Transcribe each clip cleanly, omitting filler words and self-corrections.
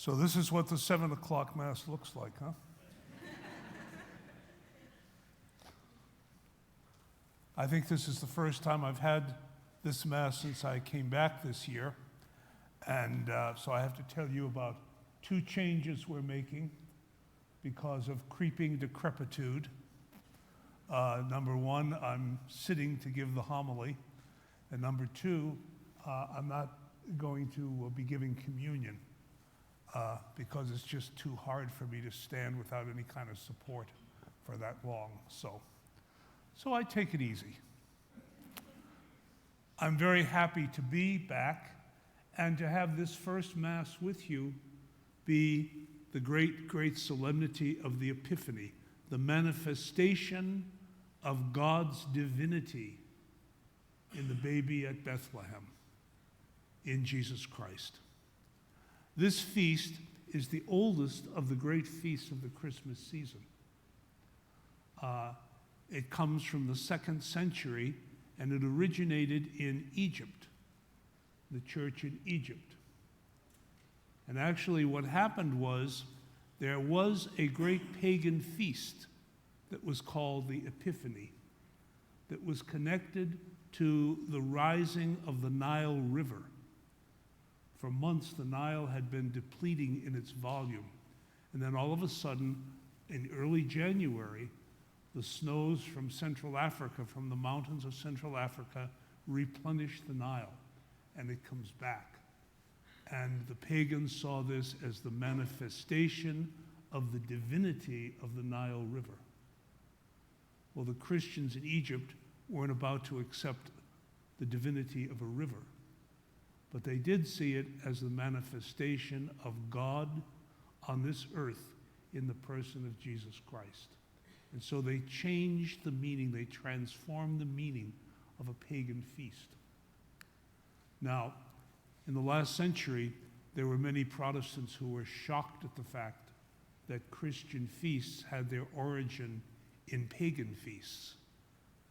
So this is what the 7 o'clock Mass looks like, huh? I think this is the first time I've had this Mass since I came back this year. And so I have to tell you about 2 changes we're making because of creeping decrepitude. Number 1, I'm sitting to give the homily. And number 2, I'm not going to be giving communion because it's just too hard for me to stand without any kind of support for that long. So I take it easy. I'm very happy to be back and to have this first Mass with you be the great, great solemnity of the Epiphany, the manifestation of God's divinity in the baby at Bethlehem, in Jesus Christ. This feast is the oldest of the great feasts of the Christmas season. It comes from the 2nd century, and it originated in Egypt, the church in Egypt. And actually what happened was there was a great pagan feast that was called the Epiphany, that was connected to the rising of the Nile River. For months, the Nile had been depleting in its volume. And then all of a sudden, in early January, the snows from Central Africa, from the mountains of Central Africa, replenish the Nile, and it comes back. And the pagans saw this as the manifestation of the divinity of the Nile River. Well, the Christians in Egypt weren't about to accept the divinity of a river, but they did see it as the manifestation of God on this earth in the person of Jesus Christ. And so they changed the meaning, they transformed the meaning of a pagan feast. Now, in the last century, there were many Protestants who were shocked at the fact that Christian feasts had their origin in pagan feasts.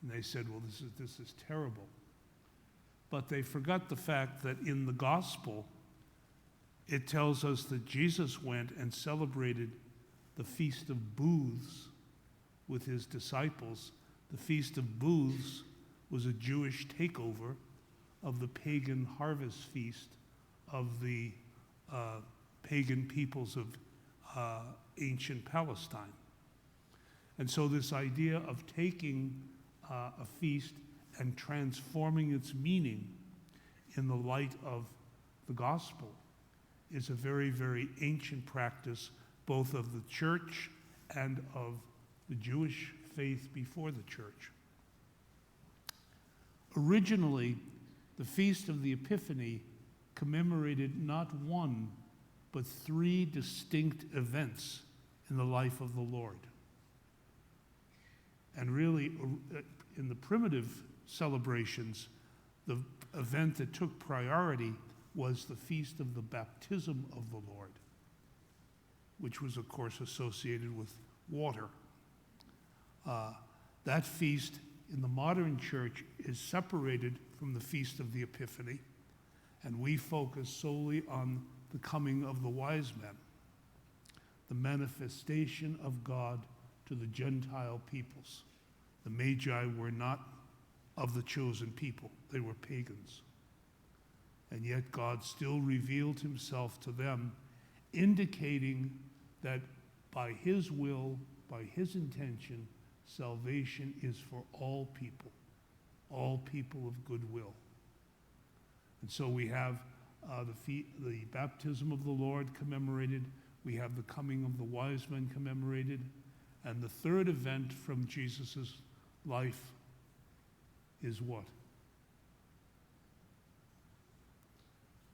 And they said, well, this is terrible. But they forgot the fact that in the gospel, it tells us that Jesus went and celebrated the Feast of Booths with his disciples. The Feast of Booths was a Jewish takeover of the pagan harvest feast of the pagan peoples of ancient Palestine. And so this idea of taking a feast and transforming its meaning in the light of the gospel is a very, very ancient practice, both of the church and of the Jewish faith before the church. Originally, the Feast of the Epiphany commemorated not 1, but 3 distinct events in the life of the Lord. And really, in the primitive celebrations, the event that took priority was the Feast of the Baptism of the Lord, which was, of course, associated with water. That feast in the modern church is separated from the Feast of the Epiphany, and we focus solely on the coming of the wise men, the manifestation of God to the Gentile peoples. The Magi were not of the chosen people. They were pagans. And yet God still revealed himself to them, indicating that by his will, by his intention, salvation is for all people of goodwill. And so we have the baptism of the Lord commemorated, we have the coming of the wise men commemorated, and the third event from Jesus' life is what?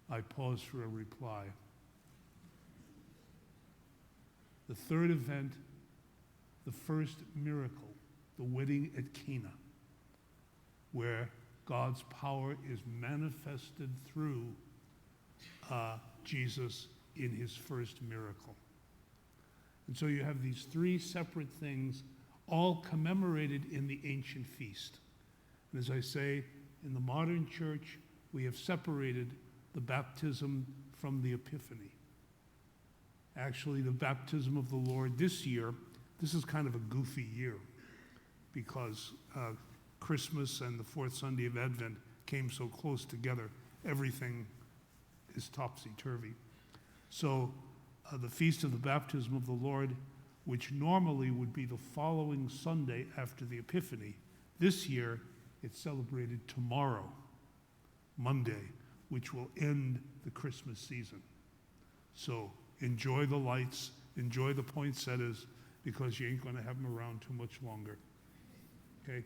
I pause for a reply. The third event, the first miracle, the wedding at Cana, where God's power is manifested through Jesus in his first miracle. And so you have these 3 separate things, all commemorated in the ancient feast. And as I say, in the modern church, we have separated the baptism from the Epiphany. Actually, the baptism of the Lord this year, this is kind of a goofy year because Christmas and the fourth Sunday of Advent came so close together. Everything is topsy-turvy. So the Feast of the Baptism of the Lord, which normally would be the following Sunday after the Epiphany, this year it's celebrated tomorrow, Monday, which will end the Christmas season. So enjoy the lights, enjoy the poinsettias, because you ain't going to have them around too much longer. Okay?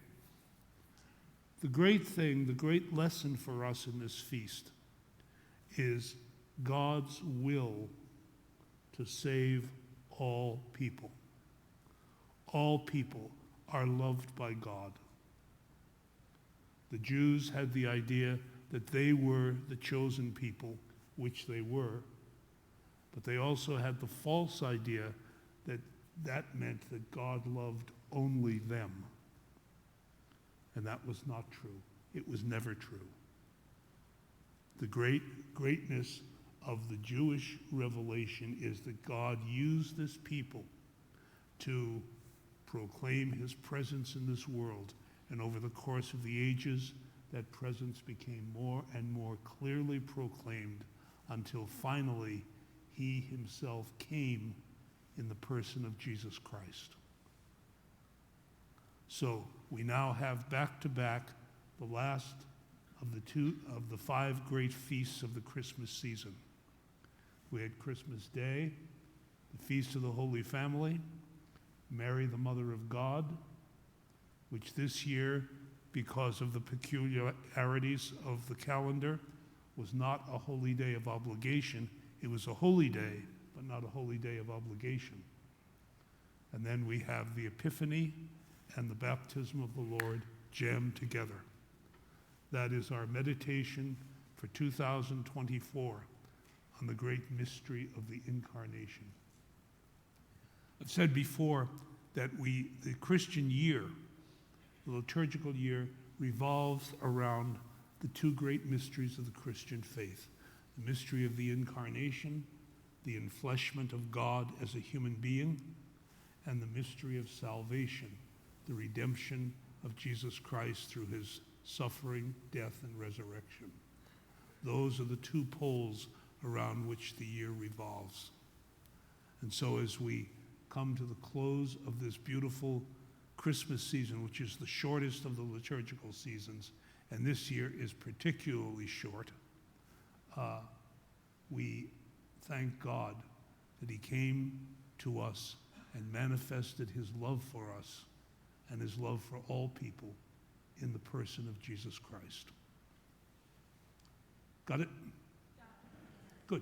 The great thing, the great lesson for us in this feast is God's will to save all people. All people are loved by God. The Jews had the idea that they were the chosen people, which they were, but they also had the false idea that that meant that God loved only them. And that was not true. It was never true. The greatness of the Jewish revelation is that God used this people to proclaim his presence in this world. And over the course of the ages, that presence became more and more clearly proclaimed until finally he himself came in the person of Jesus Christ. So we now have back-to-back the last of the 5 great feasts of the Christmas season. We had Christmas Day, the Feast of the Holy Family, Mary, the Mother of God, which this year, because of the peculiarities of the calendar, was not a holy day of obligation. It was a holy day, but not a holy day of obligation. And then we have the Epiphany and the baptism of the Lord jammed together. That is our meditation for 2024 on the great mystery of the Incarnation. I've said before that the Christian year, the liturgical year, revolves around the 2 great mysteries of the Christian faith. The mystery of the Incarnation, the enfleshment of God as a human being, and the mystery of salvation, the redemption of Jesus Christ through his suffering, death, and resurrection. Those are the 2 poles around which the year revolves. And so as we come to the close of this beautiful Christmas season, which is the shortest of the liturgical seasons, and this year is particularly short, we thank God that he came to us and manifested his love for us and his love for all people in the person of Jesus Christ. Got it? Good.